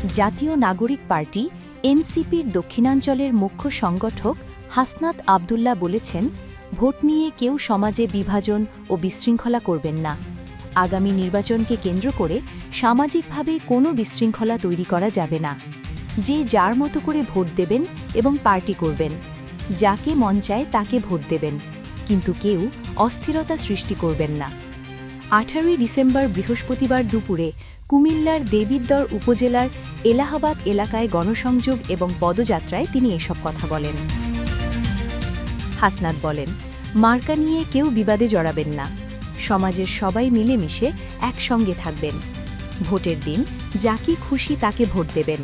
জাতীয় নাগরিক পার্টি এনসিপির দক্ষিণাঞ্চলের মুখ্য সংগঠক হাসনাত আবদুল্লাহ বলেছেন, ভোট নিয়ে কেউ সমাজে বিভাজন ও বিশৃঙ্খলা করবেন না। আগামী নির্বাচনকে কেন্দ্র করে সামাজিকভাবে কোনো বিশৃঙ্খলা তৈরি করা যাবে না। যে যার মতো করে ভোট দেবেন এবং পার্টি করবেন, যাকে মন চায় তাকে ভোট দেবেন, কিন্তু কেউ অস্থিরতা সৃষ্টি করবেন না। 18 ডিসেম্বর বৃহস্পতিবার দুপুরে কুমিল্লার দেবিদ্বর উপজেলার এলাহাবাদ এলাকায় গণসংযোগ এবং পদযাত্রায় তিনি এসব কথা বলেন। হাসনাত বলেন, মার্কা নিয়ে কেউ বিবাদে জড়াবেন না। সমাজের সবাই মিলেমিশে একসঙ্গে থাকবেন। ভোটের দিন যাকে খুশি তাকে ভোট দেবেন।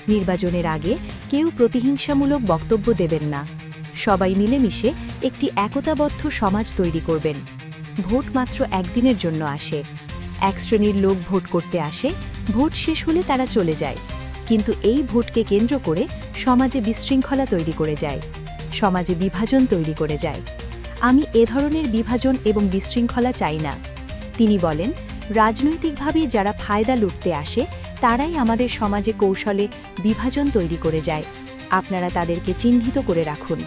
নির্বাচনের আগে কেউ প্রতিহিংসামূলক বক্তব্য দেবেন না। সবাই মিলেমিশে একটি একতাবদ্ধ সমাজ তৈরি করবেন। ভোট মাত্র একদিনের জন্য আসে। এক শ্রেণীর লোক ভোট করতে আসে, ভোট শেষ হলে তারা চলে যায়। কিন্তু এই ভোটকে কেন্দ্র করে সমাজে বিশৃঙ্খলা তৈরি করে যায়, সমাজে বিভাজন তৈরি করে যায়। আমি এ ধরনের বিভাজন এবং বিশৃঙ্খলা চাই না। তিনি বলেন, রাজনৈতিকভাবে যারা ফায়দা লুটতে আসে তারাই আমাদের সমাজে কৌশলে বিভাজন তৈরি করে যায়। আপনারা তাদেরকে চিহ্নিত করে রাখুন।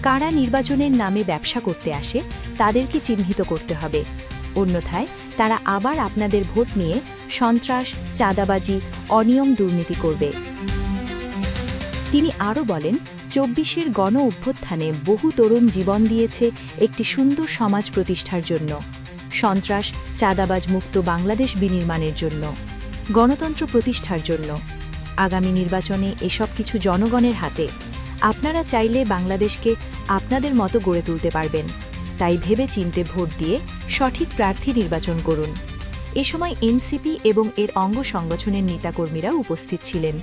কারা নির্বাচনের নামে ব্যবসা করতে আসে তাদেরকে চিহ্নিত করতে হবে। অন্যথায় তারা আবার আপনাদের ভোট নিয়ে সন্ত্রাস, চাঁদাবাজি, অনিয়ম, দুর্নীতি করবে। তিনি আরও বলেন, 24-এর গণ অভ্যুত্থানে বহু তরুণ জীবন দিয়েছে একটি সুন্দর সমাজ প্রতিষ্ঠার জন্য, সন্ত্রাস, চাঁদাবাজ মুক্ত বাংলাদেশ বিনির্মাণের জন্য, গণতন্ত্র প্রতিষ্ঠার জন্য। আগামী নির্বাচনে এসব কিছু জনগণের হাতে। আপনারা চাইলে বাংলাদেশকে আপনাদের মতো গড়ে তুলতে পারবেন। তাই ভেবে চিন্তে ভোট দিয়ে সঠিক প্রার্থী নির্বাচন করুন। এ সময় এনসিপি এবং এর অঙ্গ সংগঠনের নেতাকর্মীরা উপস্থিত ছিলেন।